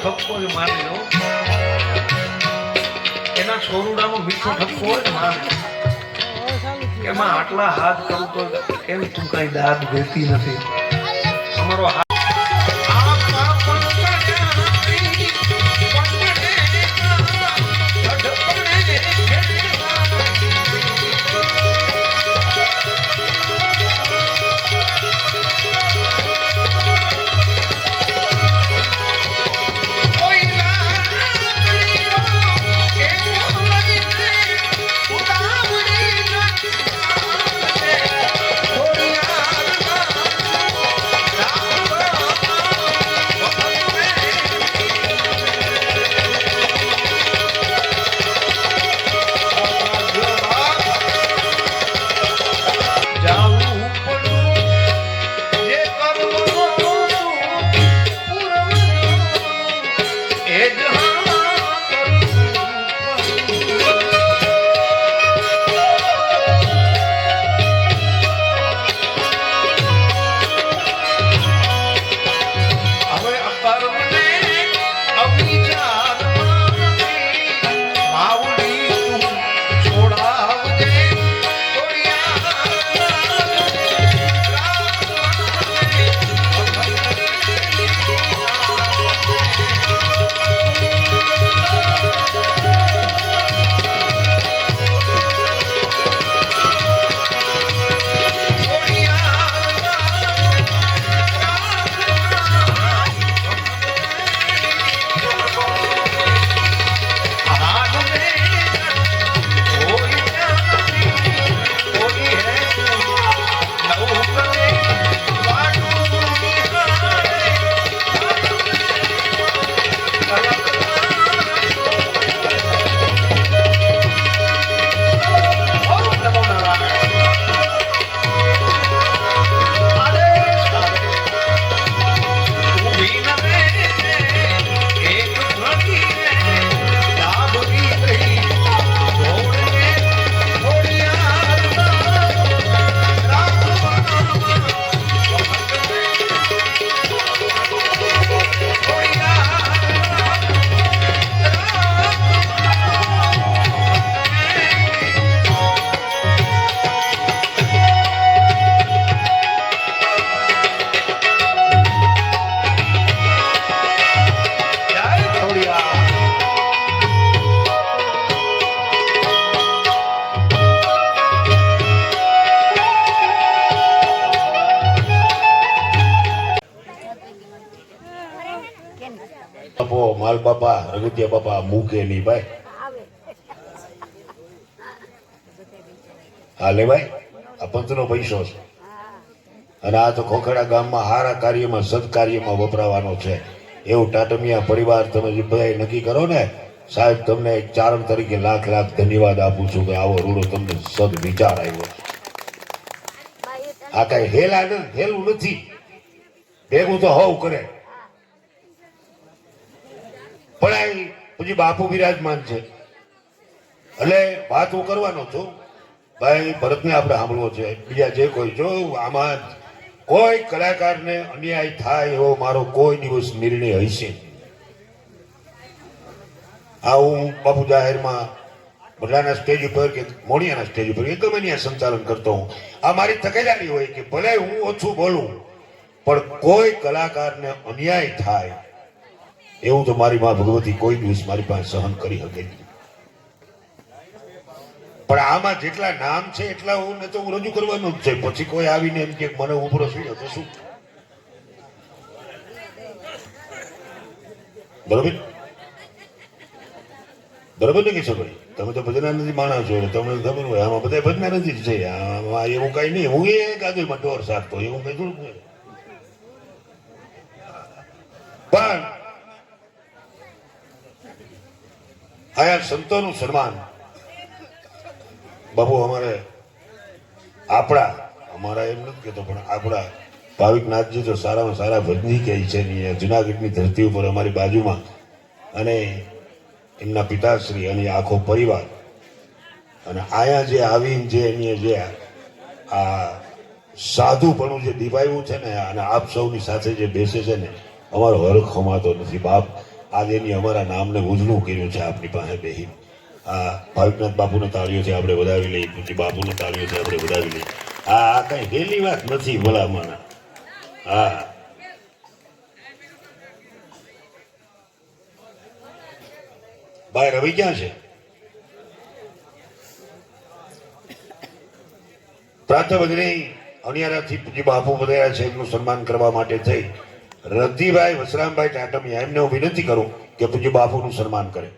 ઠપકો માની લો એના છોરુડાનો મીઠો ઠપકો હોય ને માને એમાં આટલા હાથ કરું તો એમ તું કઈ દાદ દેતી નથી અમારો માલ બાપા રગતિયા બાપા મૂકે નહીં ભાઈ હા લે ભાઈ આ પંચનો પૈસો છે અને આ તો ખોખડા ગામમાં હારા કાર્યમાં સદકાર્યમાં વપરાવાનો છે એવું ટાટમિયા પરિવાર તમે જે બધા નક્કી કરો ને સાહેબ તમને એક ચારણ તરીકે લાખ લાખ ધન્યવાદ આપું છું કે આવો રૂડો તમને સદ વિચાર આવ્યો આ કઈ હેલું નથી ભેગું તો હોવ કરે પણ પછી બાપુ બિરાજમાન છે એટલે વાત હું કરવાનો છું ભાઈ ભરતને આપણે સાંભળવો છે બીજા જે કોઈ જો આમાં કોઈ કલાકારને અન્યાય થાય એવો મારો કોઈ દિવસ નિર્ણય હશે આ હું બાપુ જાહેરમાં બધાના સ્ટેજ ઉપર કે મોડિયાના સ્ટેજ ઉપર કે ગમે ત્યાં સંચાલન કરતો હું આ મારી તકેદારી હોય કે ભલે હું ઓછું બોલું પણ કોઈ કલાકારને અન્યાય થાય એવું તો મારી માં ભગવતી કોઈ દિવસ મારી પાસે સહન કરી શકે નહીં પણ આમાં જેટલા નામ છે એટલા હું ને તો હું રજૂ કરવાનું જ છે પછી કોઈ આવીને એમ કે મને ઉભરો સુયો તો શું બરોબર બરોબર ને કીધું ભાઈ તમે તો ભજના નથી માણસ છો તમને ખબર હોય આમાં બધા ભજના નથી છે આમાં એવું કઈ નહીં હું એ કાદુમાં ઢોર સારતો એવું કઈ થોડુંક પણ આયા સંતોનું સન્માન બાબુ અમારે અમારા એમ નથી કહેતો પણ આપણા ભાવિકનાથજી તો સારામાં સારા ભજની કહે છે જુનાગઢની ધરતી ઉપર અમારી બાજુમાં અને એમના પિતાશ્રી અને આખો પરિવાર અને આયા જે આવીને જે એની જે આ સાધુપણું જે દિવાયું છે ને, અને આપ સૌની સાથે જે બેસે છે ને, અમારો હરખ ખમાતો નથી બાપ. આજે એની અમારા નામને ઉજળું કર્યું છે આપની પાસે બેહી. આ ભાવિકનાથ બાપુને તાળીઓથી આપણે વધાવી લઈએ, પૂજ્ય બાપુને તાળીઓથી આપણે વધાવી લઈએ. આ કઈ હેલી વાત નથી ભલામણ. હા, ભાઈ રવિ ક્યાં છે? પ્રાતઃભજની અણિયારાથી પૂજ્ય બાપુ પધાર્યા છે, એમનું સન્માન કરવા માટે થઈ રતિભાઈ વસરામભાઈ ટાટમિયા, એમને હું વિનંતી કરું કે પૂજ્ય બાપુનું સન્માન કરે.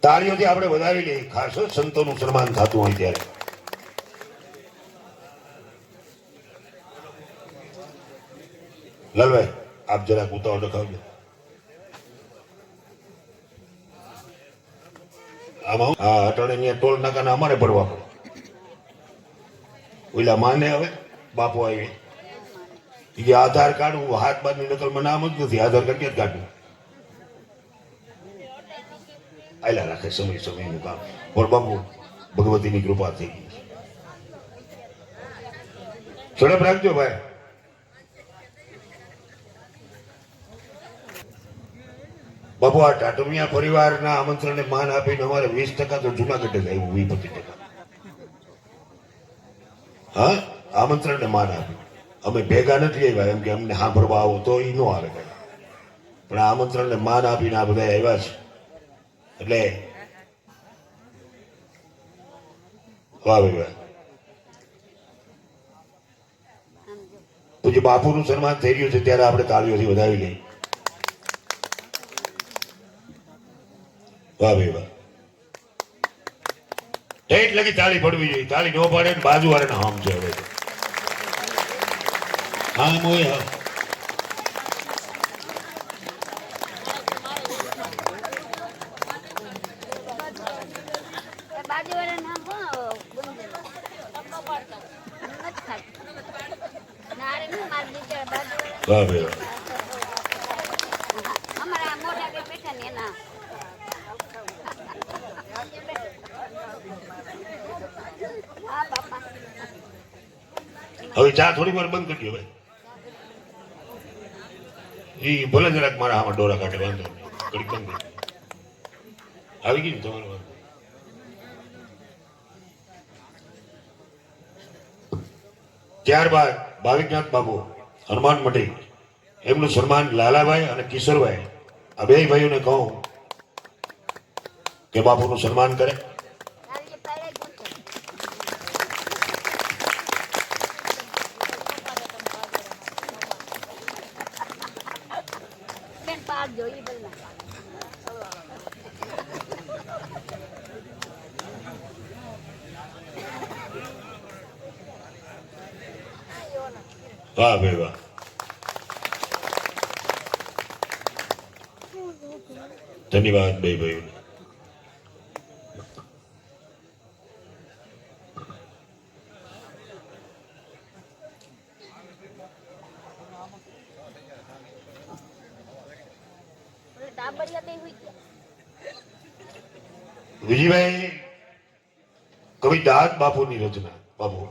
તાળીઓથી આપણે વધાવી લઈએ, ખાસ સંતોનું સન્માન થતું હોય ત્યારે. લાલભાઈ આપ જરાક ઉતાવળ રખાવજો. આમાં હા અટાણે ટોલ નાકાને અમારે પડવા પડે. ઓલા માને હવે બાપુ આવી એ આધાર કાર્ડ, હું હાથ બારની નકલમાં નામ જ નથી, આધાર કાર્ડ ક્યાં કાઢવું? આયલા રાખે સમયનું કામ. પણ બાપુ ભગવતીની કૃપા થઈ ગઈ. ઝડપ રાખજો ભાઈ. બાપુ આ ટાટમિયા પરિવારના આમંત્રણને માન આપીને અમારે 20% તો જુનાગઢ જ આવ્યું, 20-25%. હા, આમંત્રણને માન આપ્યું. અમે ભેગા નથી આવ્યા, એમ કે અમને સાંભળવા આવો તો એ ન આવે કઈ, પણ આમંત્રણને માન આપીને આ બધા આવ્યા છે. એટલે વાહ ભાઈ વાહ. પૂજ્ય બાપુનું સન્માન થઈ રહ્યું છે ત્યારે આપણે તાળીઓથી વધાવી લઈએ. વાહ ભાઈ વાહ. ઠેઠ લગી તાળી પડવી જોઈએ. તાળી ન પડે ને બાજુ વાળાને હામ છે. હવે હા મોય હા. વાહ ભાઈ વાહ. હવે ચા થોડી વાર બંધ કરી દો ભાઈ. એ ભલે જરાક મારા આમાં ડોરા કાઢે, વાંધો નહીં, ઘડીક બંધ કરી. આવી ગઈ ને તમારું વાંધો. ત્યારબાદ ભાવિકનાથ બાપુ હનુમાન મઢી, એમનું સન્માન લાલાભાઈ અને કિશોરભાઈ, આ બે ભાઈઓને કહું કે બાપુનું સન્માન કરે. વાહ ભાઈ વાહ. ધન્યવાદ બે ભાઈઓને. વિજયભાઈ કવિ દાદ બાપુની રચના. બાપુ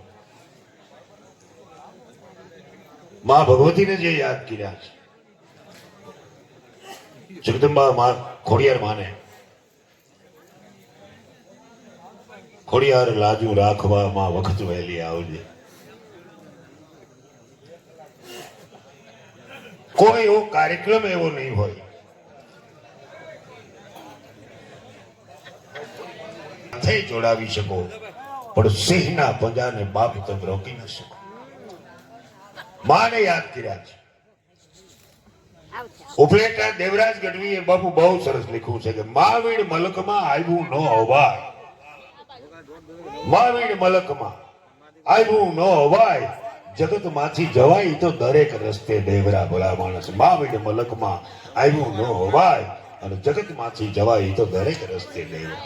માં ભગવતીને જે યાદ કર્યા છે, જગદંબા માં ખોડિયાર માને, ખોડિયાર લાજુ રાખવા માં વખત વહેલી આવજે. કોઈ એવો કાર્યક્રમ એવો નહીં હોય થઈ જોડાવી શકો, પણ સિંહના પંજાને બાપ તક રોકી ન શકો. માને યાદ કર્યા છે. ઉપલેટા દેવરાજ ગઢવીએ બાપુ બહુ સરસ લખ્યું છે કે માવીડ મલકમાં આવ્યું ન હોવાય, માવીડ મલકમાં આવ્યું ન હોવાય, જગત માંથી જવાય તો દરેક રસ્તે દેવરા ભલા માણસ. માવીડ મલકમાં આવ્યું ન હોવાય અને જગત માંથી જવાય તો દરેક રસ્તે દેવરા.